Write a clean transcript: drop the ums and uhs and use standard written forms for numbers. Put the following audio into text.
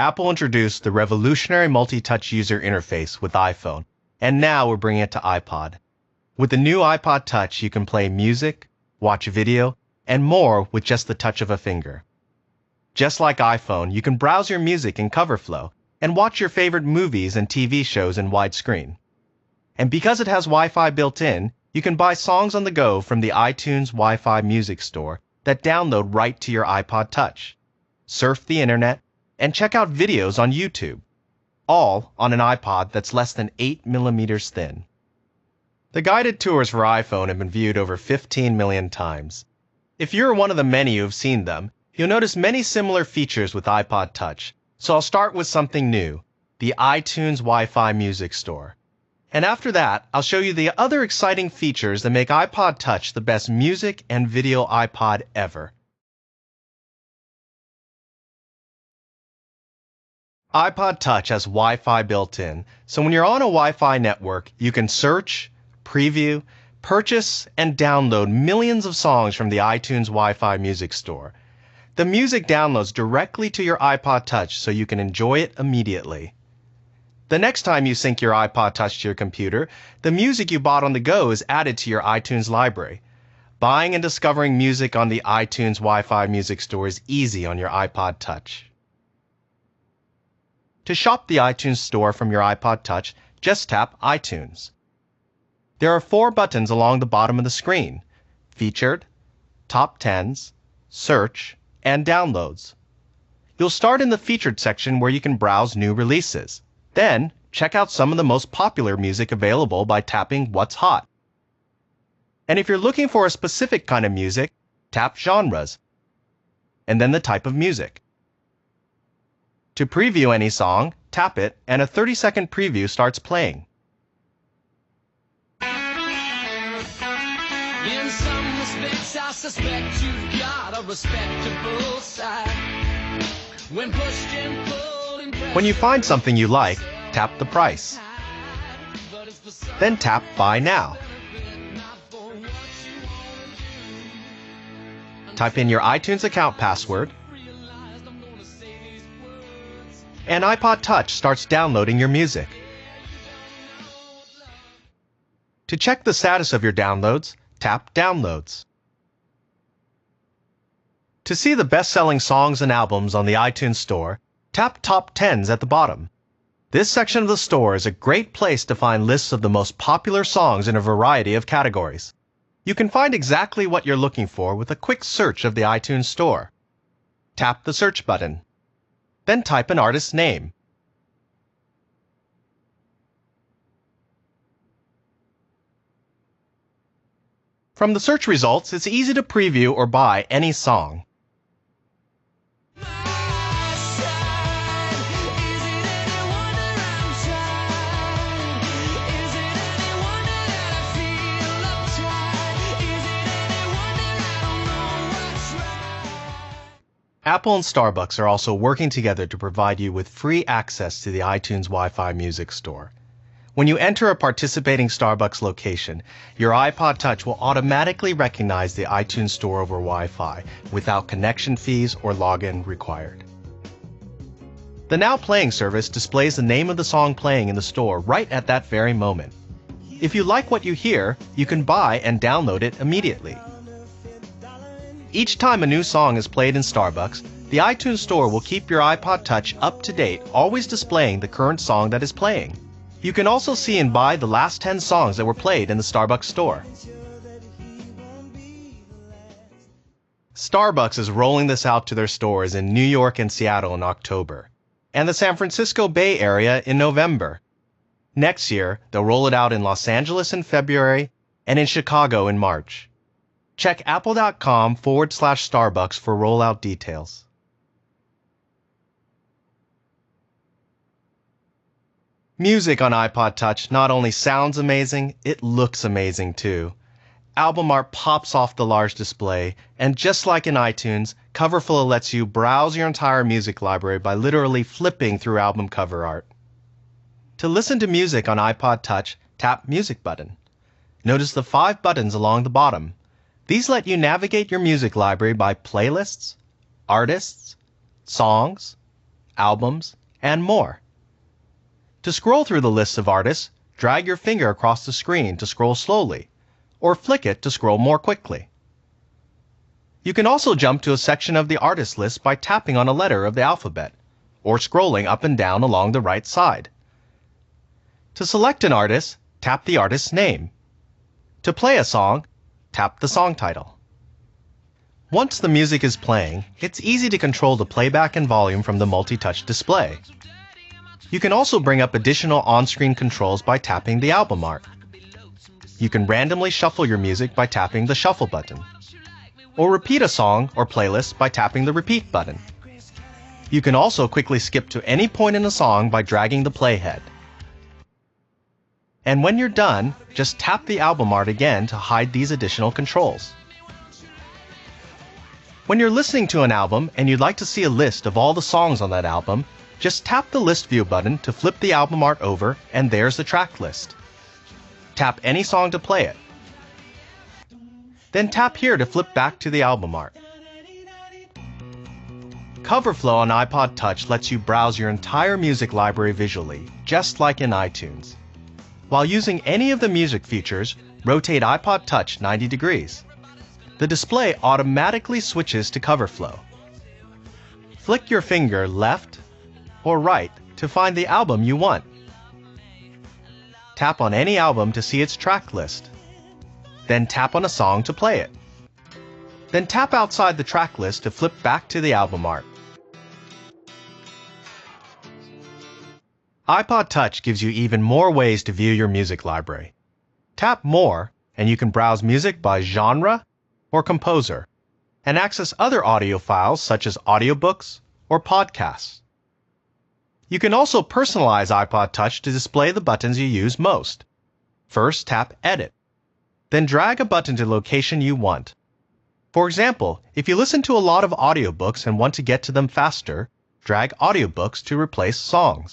Apple introduced the revolutionary multi-touch user interface with iPhone, and now we're bringing it to iPod. With the new iPod Touch, you can play music, watch video, and more with just the touch of a finger. Just like iPhone, you can browse your music in CoverFlow and watch your favorite movies and TV shows in widescreen. And because it has Wi-Fi built in, you can buy songs on the go from the iTunes Wi-Fi music store that download right to your iPod Touch. Surf the internet and check out videos on YouTube, all on an iPod that's less than 8 millimeters thin. The guided tours for iPhone have been viewed over 15 million times. If you're one of the many who have seen them, you'll notice many similar features with iPod Touch. So I'll start with something new, the iTunes Wi-Fi Music Store. And after that, I'll show you the other exciting features that make iPod Touch the best music and video iPod ever. iPod Touch has Wi-Fi built in, so when you're on a Wi-Fi network, you can search, preview, purchase, and download millions of songs from the iTunes Wi-Fi Music Store. The music downloads directly to your iPod Touch so you can enjoy it immediately. The next time you sync your iPod Touch to your computer, the music you bought on the go is added to your iTunes library. Buying and discovering music on the iTunes Wi-Fi Music Store is easy on your iPod Touch. To shop the iTunes Store from your iPod Touch, just tap iTunes. There are 4 buttons along the bottom of the screen: Featured, Top 10s, Search, and Downloads. You'll start in the Featured section where you can browse new releases. Then, check out some of the most popular music available by tapping What's Hot. And if you're looking for a specific kind of music, tap Genres, and then the type of music. To preview any song, tap it, and a 30-second preview starts playing. In some respects, I suspect you've got a respectable side. When pushed and pulled and When you find something you like, tap the price. Then tap Buy Now. Type in your iTunes account password, and iPod Touch starts downloading your music. To check the status of your downloads, tap Downloads. To see the best-selling songs and albums on the iTunes Store, tap Top 10s at the bottom. This section of the store is a great place to find lists of the most popular songs in a variety of categories. You can find exactly what you're looking for with a quick search of the iTunes Store. Tap the Search button. Then type an artist's name. From the search results, it's easy to preview or buy any song. Apple and Starbucks are also working together to provide you with free access to the iTunes Wi-Fi Music Store. When you enter a participating Starbucks location, your iPod Touch will automatically recognize the iTunes Store over Wi-Fi without connection fees or login required. The Now Playing service displays the name of the song playing in the store right at that very moment. If you like what you hear, you can buy and download it immediately. Each time a new song is played in Starbucks, the iTunes Store will keep your iPod Touch up to date, always displaying the current song that is playing. You can also see and buy the last 10 songs that were played in the Starbucks store. Starbucks is rolling this out to their stores in New York and Seattle in October, and the San Francisco Bay Area in November. Next year, they'll roll it out in Los Angeles in February and in Chicago in March. Check apple.com/Starbucks for rollout details. Music on iPod Touch not only sounds amazing, it looks amazing too. Album art pops off the large display, and just like in iTunes, CoverFlow lets you browse your entire music library by literally flipping through album cover art. To listen to music on iPod Touch, tap Music button. Notice the 5 buttons along the bottom. These let you navigate your music library by playlists, artists, songs, albums, and more. To scroll through the lists of artists, drag your finger across the screen to scroll slowly, or flick it to scroll more quickly. You can also jump to a section of the artist list by tapping on a letter of the alphabet, or scrolling up and down along the right side. To select an artist, tap the artist's name. To play a song, tap the song title. Once the music is playing, it's easy to control the playback and volume from the multi-touch display. You can also bring up additional on-screen controls by tapping the album art. You can randomly shuffle your music by tapping the shuffle button, or repeat a song or playlist by tapping the repeat button. You can also quickly skip to any point in a song by dragging the playhead. And when you're done, just tap the album art again to hide these additional controls. When you're listening to an album and you'd like to see a list of all the songs on that album, just tap the List View button to flip the album art over, and there's the track list. Tap any song to play it. Then tap here to flip back to the album art. CoverFlow on iPod Touch lets you browse your entire music library visually, just like in iTunes. While using any of the music features, rotate iPod Touch 90 degrees. The display automatically switches to CoverFlow. Flick your finger left or right to find the album you want. Tap on any album to see its track list. Then tap on a song to play it. Then tap outside the track list to flip back to the album art. iPod Touch gives you even more ways to view your music library. Tap More, and you can browse music by genre or composer, and access other audio files such as audiobooks or podcasts. You can also personalize iPod Touch to display the buttons you use most. First, tap Edit. Then drag a button to the location you want. For example, if you listen to a lot of audiobooks and want to get to them faster, drag Audiobooks to replace songs.